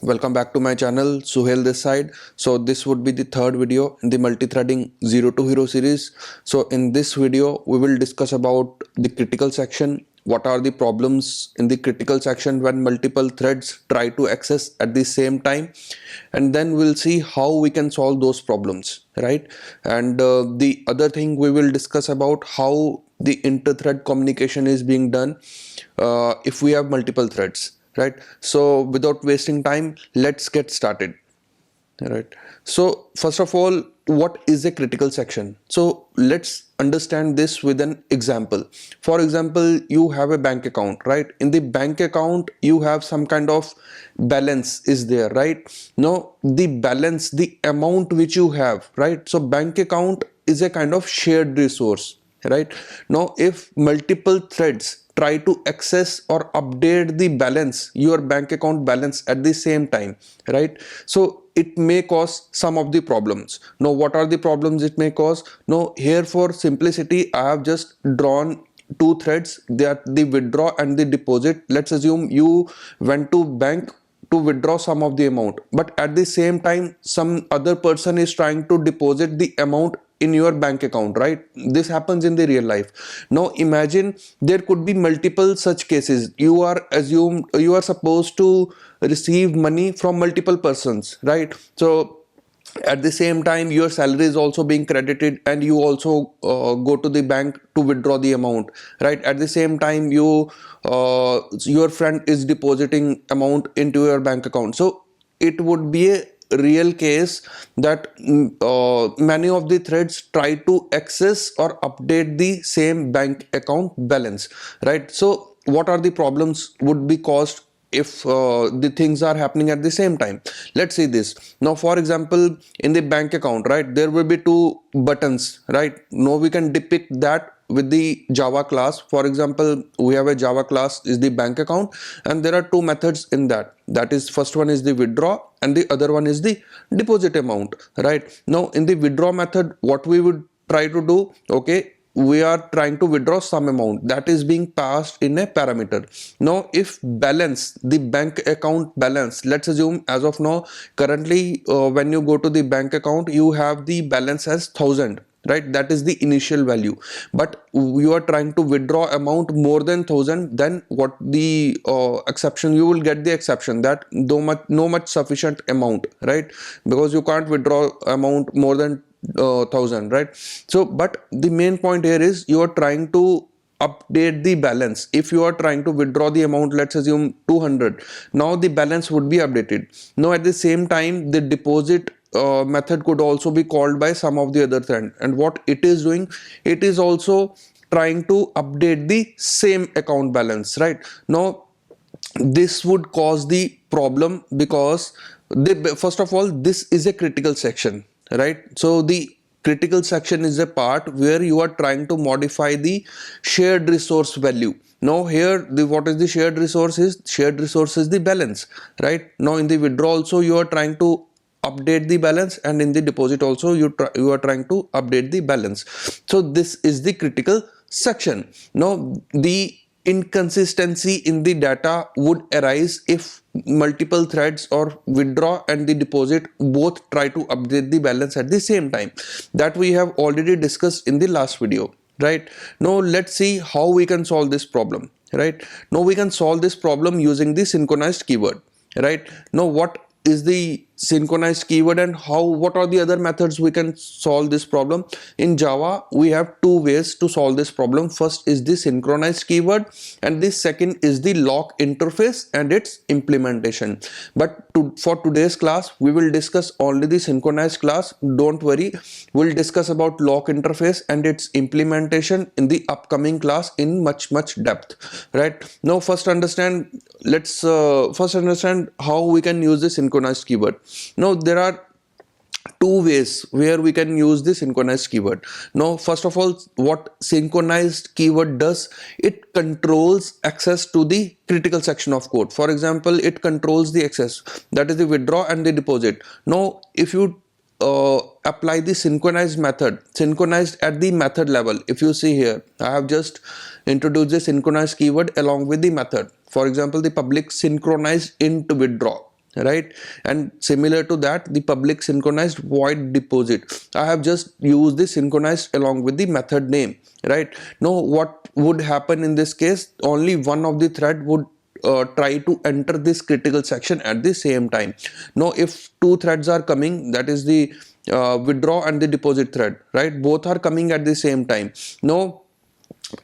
Welcome back to my channel. Suhail this side. So this would be the third video in the multi-threading 0 to hero series. So in this video we will discuss about the critical section. What are the problems in the critical section when multiple threads try to access at the same time, and then we'll see how we can solve those problems, right? And the other thing, we will discuss about how the inter-thread communication is being done if we have multiple threads, right? So without wasting time, let's get started. Right. So first of all, what is a critical section? So let's understand this with an example. For example, you have a bank account, right? In the bank account, you have some kind of balance is there, right? Now the balance, the amount which you have, right? So bank account is a kind of shared resource, right? Now if multiple threads try to access or update the balance, your bank account balance at the same time, right? So it may cause some of the problems. Now what are the problems it may cause? Now here, for simplicity, I have just drawn two threads, they are the withdraw and the deposit. Let's assume you went to bank to withdraw some of the amount, but at the same time some other person is trying to deposit the amount in your bank account, right? This happens in the real life. Now imagine there could be multiple such cases. You are supposed to receive money from multiple persons, right? So at the same time your salary is also being credited, and you also go to the bank to withdraw the amount, right? At the same time your friend is depositing amount into your bank account. So it would be a real case that many of the threads try to access or update the same bank account balance, right? So what are the problems would be caused if the things are happening at the same time? Let's see this. Now for example, in the bank account, right, there will be two buttons, right? Now we can depict that with the Java class. For example, we have a Java class is the bank account, and there are two methods in that. That is, first one is the withdraw and the other one is the deposit amount, right? Now in the withdraw method, what we would try to do, okay, we are trying to withdraw some amount that is being passed in a parameter. Now if balance, the bank account balance, let's assume as of now currently when you go to the bank account, you have the balance as 1000, right? That is the initial value, but you are trying to withdraw amount more than 1000. Then what the exception, you will get the exception that no much sufficient amount, right? Because you can't withdraw amount more than 1000, right? So but the main point here is you are trying to update the balance. If you are trying to withdraw the amount, let's assume 200, now the balance would be updated. Now at the same time the deposit method could also be called by some of the other thread, and what it is doing, it is also trying to update the same account balance, right? Now this would cause the problem because first of all, this is a critical section, right? So the critical section is a part where you are trying to modify the shared resource value. Now here what is the shared resource is? Shared resource is the balance, right? Now in the withdraw also you are trying to update the balance, and in the deposit also you are trying to update the balance. So this is the critical section. Now the inconsistency in the data would arise if multiple threads or withdraw and the deposit both try to update the balance at the same time. That we have already discussed in the last video, right? Now let's see how we can solve this problem, right? Now we can solve this problem using the synchronized keyword, right? Now what is the synchronized keyword, and what are the other methods we can solve this problem? In Java we have two ways to solve this problem. First is the synchronized keyword, and the second is the lock interface and its implementation. But for today's class we will discuss only the synchronized class. Don't worry, we'll discuss about lock interface and its implementation in the upcoming class in much depth, right? Now let's first understand how we can use the synchronized keyword. Now there are two ways where we can use the synchronized keyword. Now first of all, what synchronized keyword does, it controls access to the critical section of code. For example, it controls the access, that is the withdraw and the deposit. Now if you apply the synchronized method, synchronized at the method level, if you see here, I have just introduced the synchronized keyword along with the method. For example, the public synchronized int withdraw, right? And similar to that, the public synchronized void deposit, I have just used the synchronized along with the method name, right? Now what would happen in this case? Only one of the thread would try to enter this critical section at the same time. Now if two threads are coming, that is the withdraw and the deposit thread, right? Both are coming at the same time. Now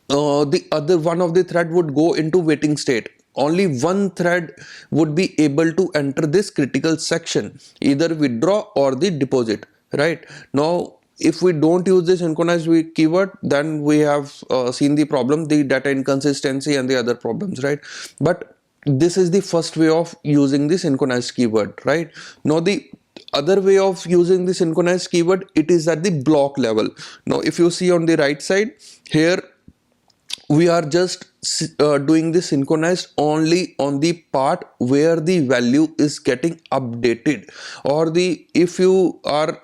the other one of the thread would go into waiting state. Only one thread would be able to enter this critical section, either withdraw or the deposit, right? Now if we don't use the synchronized keyword, then we have seen the problem, the data inconsistency and the other problems, right? But this is the first way of using the synchronized keyword, right? Now the other way of using the synchronized keyword, it is at the block level. Now if you see on the right side here, we are just doing this synchronized only on the part where the value is getting updated, or the if you are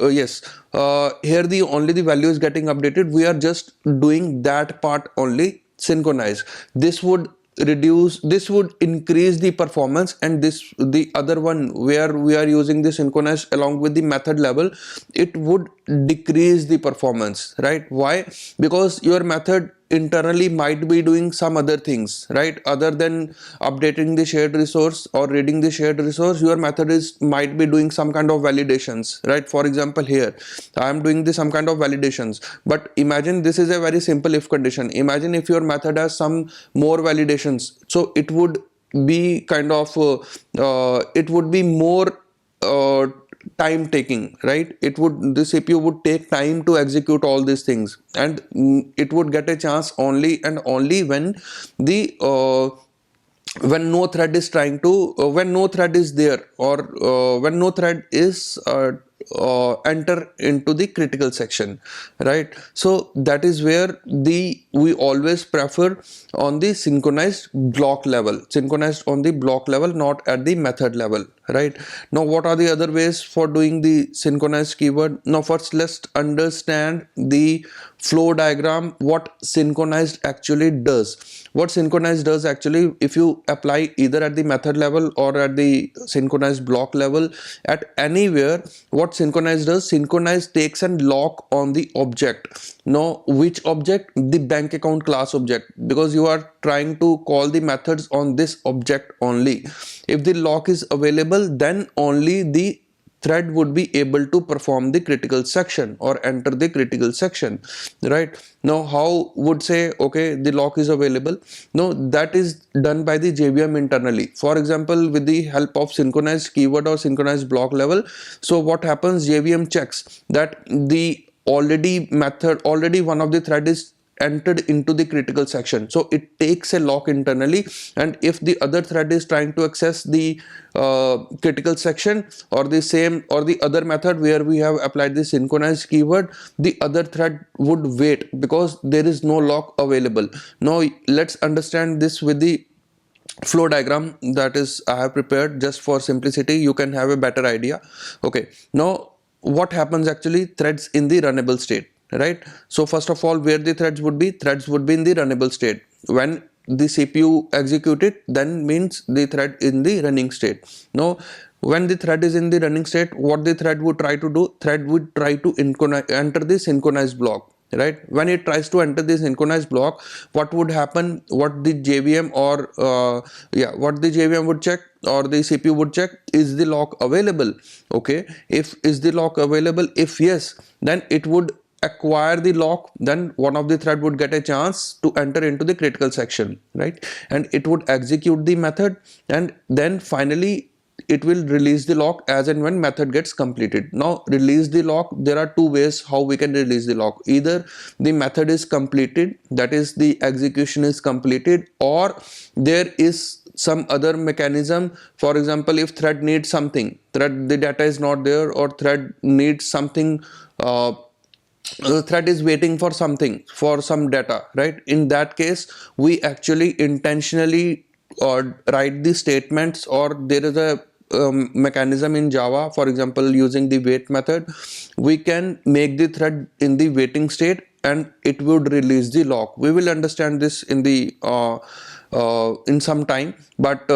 here the only the value is getting updated, we are just doing that part only synchronized. This would increase the performance, and this the other one where we are using the synchronized along with the method level, it would decrease the performance, right? Why? Because your method internally might be doing some other things, right? Other than updating the shared resource or reading the shared resource, your method is might be doing some kind of validations, right? For example, here I am doing some kind of validations, but imagine this is a very simple if condition. Imagine if your method has some more validations, so it would be kind of it would be more time taking, right? The CPU would take time to execute all these things, and it would get a chance only and only when the when no thread is trying to when no thread is there, or when no thread is enter into the critical section, right? So that is where we always prefer on the synchronized block level, synchronized on the block level, not at the method level, right? Now what are the other ways for doing the synchronized keyword? Now first let's understand the flow diagram, what synchronized actually does. What synchronized does actually, if you apply either at the method level or at the synchronized block level, at anywhere, what synchronized does, synchronized takes and lock on the object. Now which object? The bank account class object, because you are trying to call the methods on this object only. If the lock is available, then only the thread would be able to perform the critical section or enter the critical section, right? Now how would say, okay, the lock is available? No, that is done by the JVM internally, for example with the help of synchronized keyword or synchronized block level. So what happens, JVM checks that the already one of the thread is entered into the critical section, so it takes a lock internally, and if the other thread is trying to access the critical section or the same or the other method where we have applied the synchronized keyword, the other thread would wait because there is no lock available. Now let's understand this with the flow diagram that is I have prepared just for simplicity. You can have a better idea. Okay, now what happens actually, threads in the runnable state, right? So first of all, where the threads would be in the runnable state. When the CPU execute it, then means the thread in the running state. Now when the thread is in the running state, what the thread would try to do, thread would try to enter the synchronized block, right? When it tries to enter the synchronized block, what would happen, what the JVM or what the JVM would check or the CPU would check, is the lock available? Okay, if is the lock available, if yes, then it would acquire the lock, then one of the thread would get a chance to enter into the critical section, right? And it would execute the method, and then finally it will release the lock as and when method gets completed. Now release the lock, there are two ways how we can release the lock. Either the method is completed, that is the execution is completed, or there is some other mechanism. For example, if thread needs something, thread the data is not there, or thread needs something, the thread is waiting for something, for some data, right? In that case, we actually intentionally write the statements, or there is a mechanism in Java, for example using the wait method, we can make the thread in the waiting state and it would release the lock. We will understand this in the in some time, but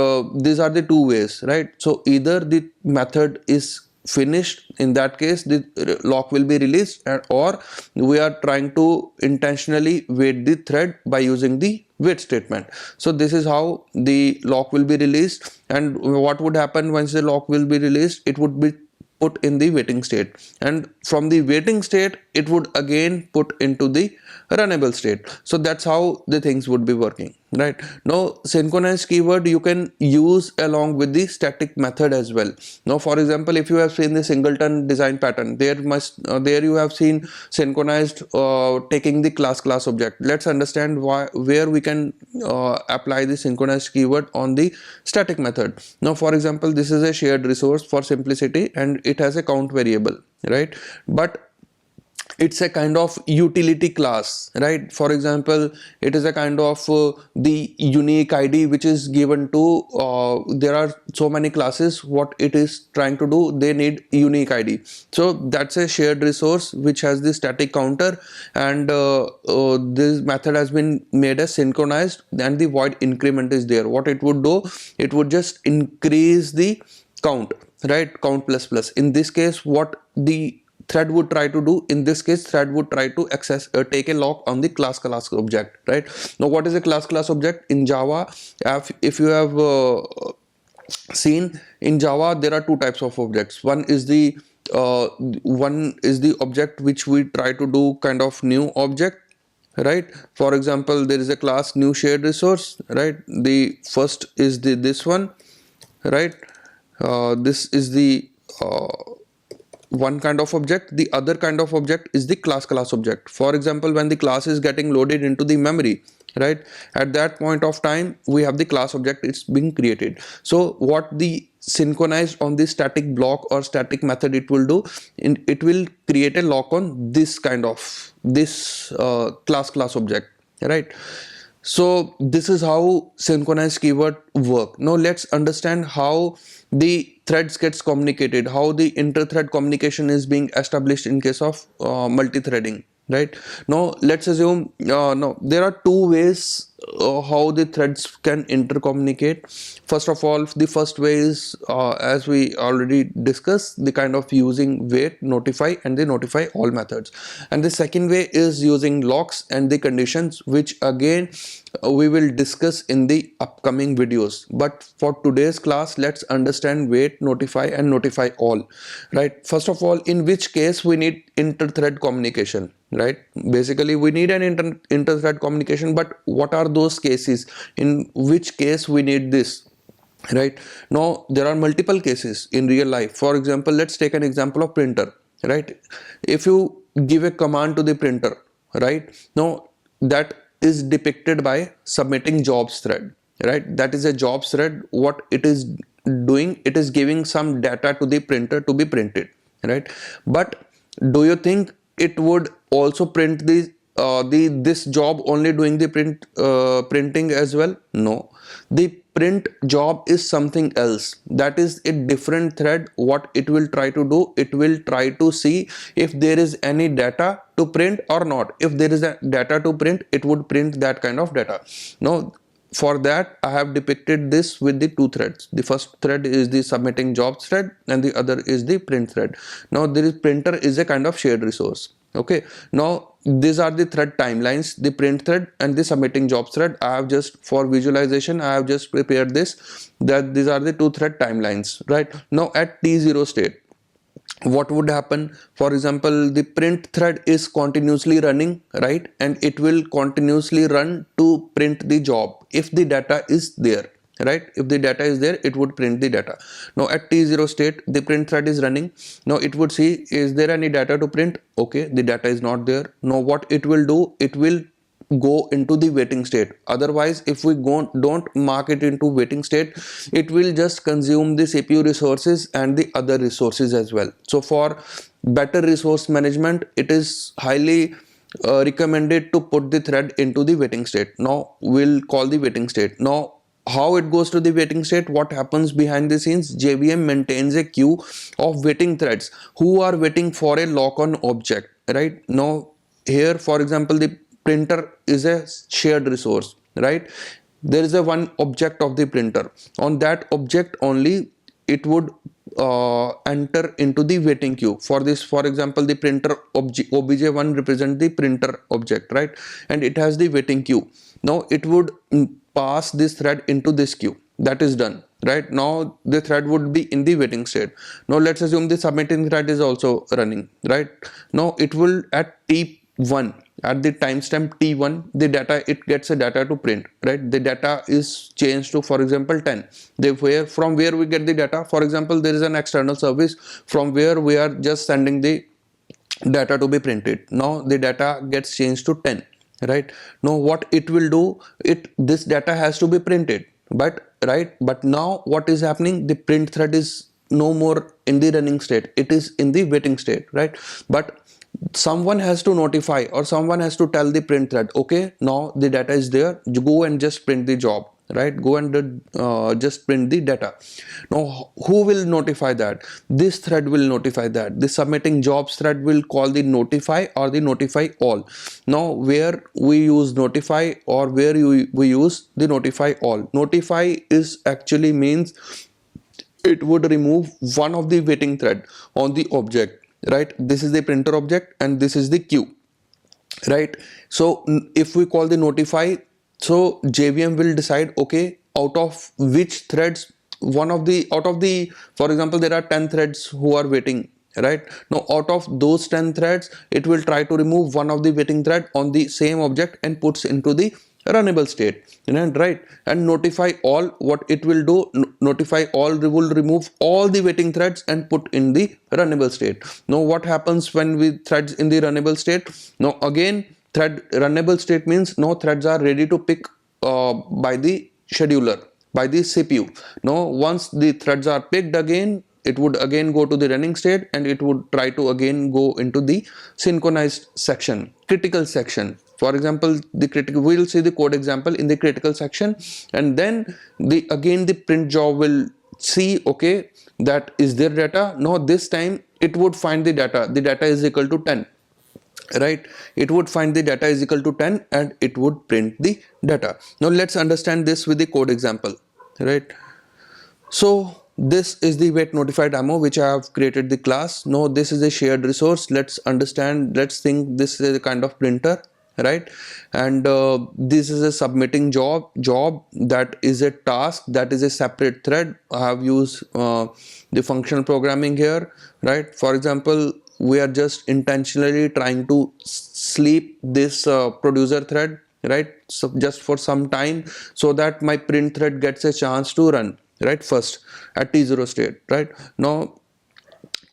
these are the two ways, right? So either the method is finished, in that case the lock will be released, or we are trying to intentionally wait the thread by using the wait statement. So this is how the lock will be released. And what would happen once the lock will be released? It would be put in the waiting state, and from the waiting state it would again put into the runnable state. So that's how the things would be working, right? Now synchronized keyword you can use along with the static method as well. Now for example, if you have seen the singleton design pattern, there you have seen synchronized taking the class object. Let's understand where we can apply the synchronized keyword on the static method. Now for example, this is a shared resource for simplicity, and it has a count variable, right? But it's a kind of utility class, right? For example, it is a kind of the unique id which is given to there are so many classes. What it is trying to do, they need unique id. So that's a shared resource which has the static counter, and this method has been made as synchronized, and the void increment is there. What it would do, it would just increase the count, right? Count plus plus. In this case, what the thread would try to do, in this case thread would try to access take a lock on the class object, right? Now what is a class object in Java? If you have seen, in Java there are two types of objects. One is the object which we try to do kind of new object, right? For example, there is a class new shared resource, right? The first is this one, right? This is the one kind of object. The other kind of object is the class object. For example, when the class is getting loaded into the memory, right, at that point of time we have the class object, it's being created. So what the synchronized on the static block or static method it will do, it will create a lock on this kind of this class object, right? So this is how synchronized keyword work. Now let's understand how the threads gets communicated, how the inter-thread communication is being established in case of multi-threading, right? Now let's assume no, there are two ways how the threads can intercommunicate. First of all, the first way is as we already discussed, the kind of using wait, notify and the notify all methods. And the second way is using locks and the conditions, which again we will discuss in the upcoming videos. But for today's class, let's understand wait, notify and notify all, right? First of all, in which case we need inter-thread communication, right? Basically we need an inter-thread communication, but what are those cases in which case we need this, right? Now there are multiple cases in real life. For example, let's take an example of printer, right? If you give a command to the printer, right, now that is depicted by submitting jobs thread, right? That is a jobs thread. What it is doing, it is giving some data to the printer to be printed, right? But do you think it would also print this job only doing the printing as well? No, the print job is something else. That is a different thread. What it will try to do, it will try to see if there is any data to print or not. If there is a data to print, it would print that kind of data. Now for that I have depicted this with the two threads. The first thread is the submitting jobs thread and the other is the print thread. Now there is printer is a kind of shared resource. Okay, now these are the thread timelines, the print thread and the submitting jobs thread. I have just, for visualization, I have just prepared this, that these are the two thread timelines, right? Now at T0 state, what would happen? For example, the print thread is continuously running, right? And it will continuously run to print the job if the data is there, right? If the data is there, it would print the data. Now at T0 state, the print thread is running. Now it would see, is there any data to print? Okay, the data is not there. Now what it will do, it will go into the waiting state. Otherwise, if we don't mark it into waiting state, it will just consume the CPU resources and the other resources as well. So for better resource management, it is highly recommended to put the thread into the waiting state. Now we'll call the waiting state. Now how it goes to the waiting state, what happens behind the scenes, JVM maintains a queue of waiting threads who are waiting for a lock on object, right? Now here, for example, the printer is a shared resource, right? There is a one object of the printer. On that object only it would enter into the waiting queue. For this, for example, the printer obj1 represent the printer object, right? And it has the waiting queue. Now it would pass this thread into this queue. That is done, right? Now the thread would be in the waiting state. Now let's assume the submitting thread is also running, right? Now it will at t1, at the timestamp t1, the data, it gets a data to print, right? The data is changed to, for example, 10. Therefore, from where we get the data, for example, there is an external service from where we are just sending the data to be printed. Now the data gets changed to 10, right? Now what it will do, this data has to be printed, but right, but now what is happening, the print thread is no more in the running state, it is in the waiting state, right? But someone has to notify, or someone has to tell the print thread, okay, now the data is there, you go and just print the job, right? Go and just print the data. Now who will notify that? This thread will notify that. The submitting jobs thread will call the notify or the notify all. Now where we use notify, or where we use the notify all. Notify is actually means it would remove one of the waiting thread on the object, right? This is the printer object and this is the queue, right? So if we call the notify, so JVM will decide, okay, out of which threads, out of the, for example, there are 10 threads who are waiting, right? Now out of those 10 threads, it will try to remove one of the waiting thread on the same object and puts into the runnable state, right? And notify all, what it will do, notify all will remove all the waiting threads and put in the runnable state. Now what happens when we threads in the runnable state? Now again, thread runnable state means no threads are ready to pick by the scheduler, by the CPU. Now once the threads are picked, again it would again go to the running state and it would try to again go into the synchronized section, critical section. For example, the critical, we will see the code example in the critical section, and then the again the print job will see, okay, that is their data. Now this time it would find the data is equal to 10, right? It would find the data is equal to 10 and it would print the data. Now let's understand this with the code example, right? So this is the wait notify demo which I have created the class. Now this is a shared resource. Let's understand, let's think this is a kind of printer, right? And this is a submitting job that is a task, that is a separate thread. I have used the functional programming here, right? For example, we are just intentionally trying to sleep this producer thread, right? So just for some time, so that my print thread gets a chance to run, right, first at t0 state, right? Now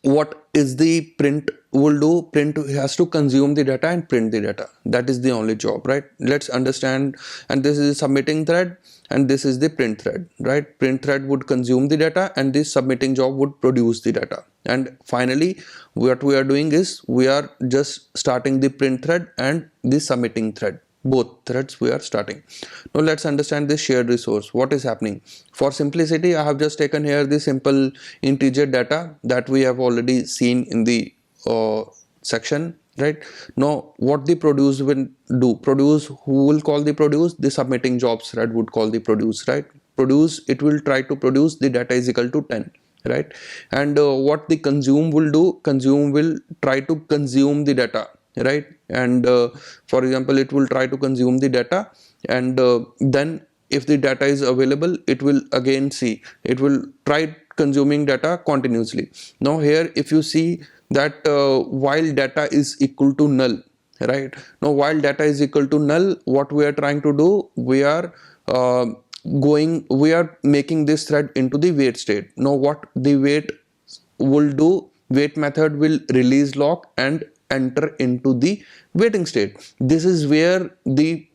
what is the print will do? Print has to consume the data and print the data. That is the only job, right? Let's understand. And this is the submitting thread and this is the print thread, right? Print thread would consume the data and this submitting job would produce the data. And finally what we are doing is we are just starting the print thread and the submitting thread. Both threads we are starting. Now let's understand this shared resource. What is happening? For simplicity, I have just taken here the simple integer data that we have already seen in the section, right? Now what the produce will do? Produce, who will call the produce? The submitting jobs thread would call the produce, right? Produce, it will try to produce the data is equal to 10, right? And what the consume will do? Consume will try to consume the data, right? And for example, it will try to consume the data, and then if the data is available, it will again see, it will try consuming data continuously. Now here if you see that while data is equal to null, right? Now while data is equal to null, what we are trying to do, we are we are making this thread into the wait state. Now what the wait will do, wait method will release lock and enter into the waiting state. This is where the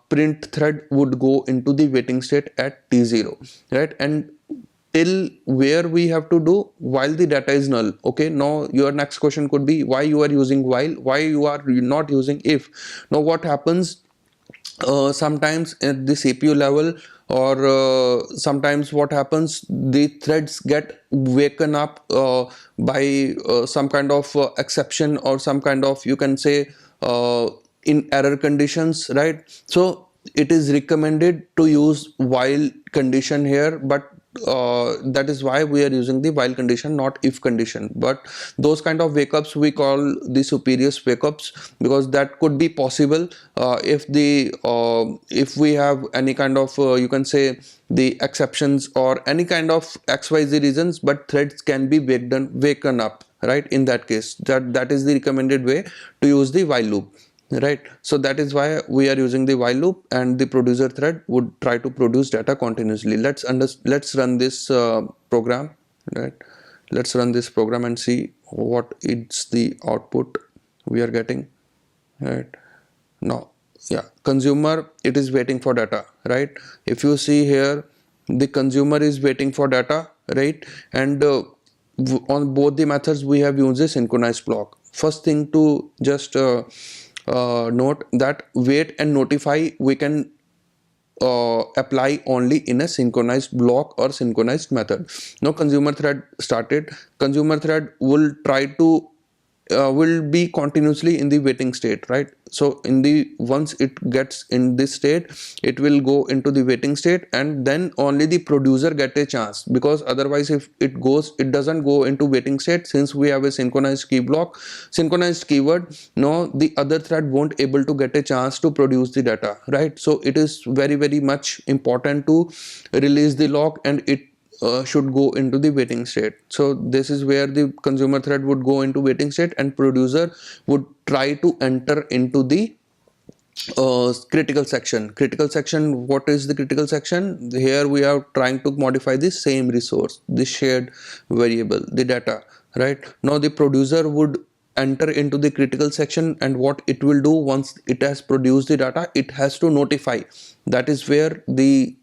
print thread would go into the waiting state at t0, right? And till where we have to do, while the data is null. Okay, now your next question could be why you are using while, why you are not using if. Now what happens, sometimes at the CPU level, or sometimes what happens, the threads get waken up by some kind of exception, or some kind of, you can say, in error conditions, right? So it is recommended to use while condition here, but that is why we are using the while condition, not if condition. But those kind of wake-ups we call the spurious wake-ups, because that could be possible if we have any kind of you can say the exceptions or any kind of xyz reasons, but threads can be waken up, right? In that case, that is the recommended way to use the while loop, right? So that is why we are using the while loop, and the producer thread would try to produce data continuously. Let's run this program, right? Let's run this program and see what is the output we are getting, right? Now, yeah, consumer, it is waiting for data, right? If you see here, the consumer is waiting for data, right? And on both the methods we have used a synchronized block. First thing to just note that wait and notify we can apply only in a synchronized block or synchronized method. Now consumer thread started. Consumer thread will try to will be continuously in the waiting state, right? So in the once it gets in this state, it will go into the waiting state, and then only the producer get a chance, because otherwise if it doesn't go into waiting state, since we have a synchronized key block, synchronized keyword, no, the other thread won't able to get a chance to produce the data, right? So it is very much important to release the lock, and it should go into the waiting state. So this is where the consumer thread would go into waiting state, and producer would try to enter into the critical section. Critical section, what is the critical section? Here we are trying to modify the same resource, the shared variable, the data, right? Now the producer would enter into the critical section, and what it will do once it has produced the data, it has to notify. That is where the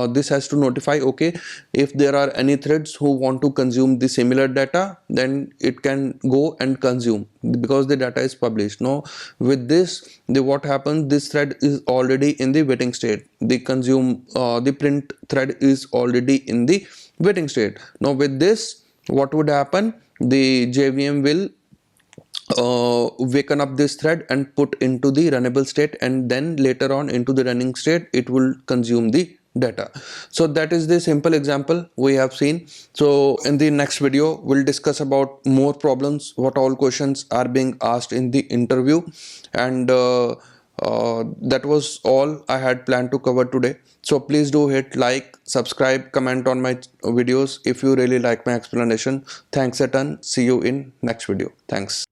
this has to notify, okay, if there are any threads who want to consume the similar data, then it can go and consume, because the data is published. Now with this, what happens, this thread is already in the waiting state. The the print thread is already in the waiting state. Now with this, what would happen, the JVM will waken up this thread and put into the runnable state, and then later on into the running state it will consume the data. So that is the simple example we have seen. So in the next video we'll discuss about more problems, what all questions are being asked in the interview, and that was all I had planned to cover today. So please do hit like, subscribe, comment on my videos if you really like my explanation. Thanks a ton. See you in next video. Thanks.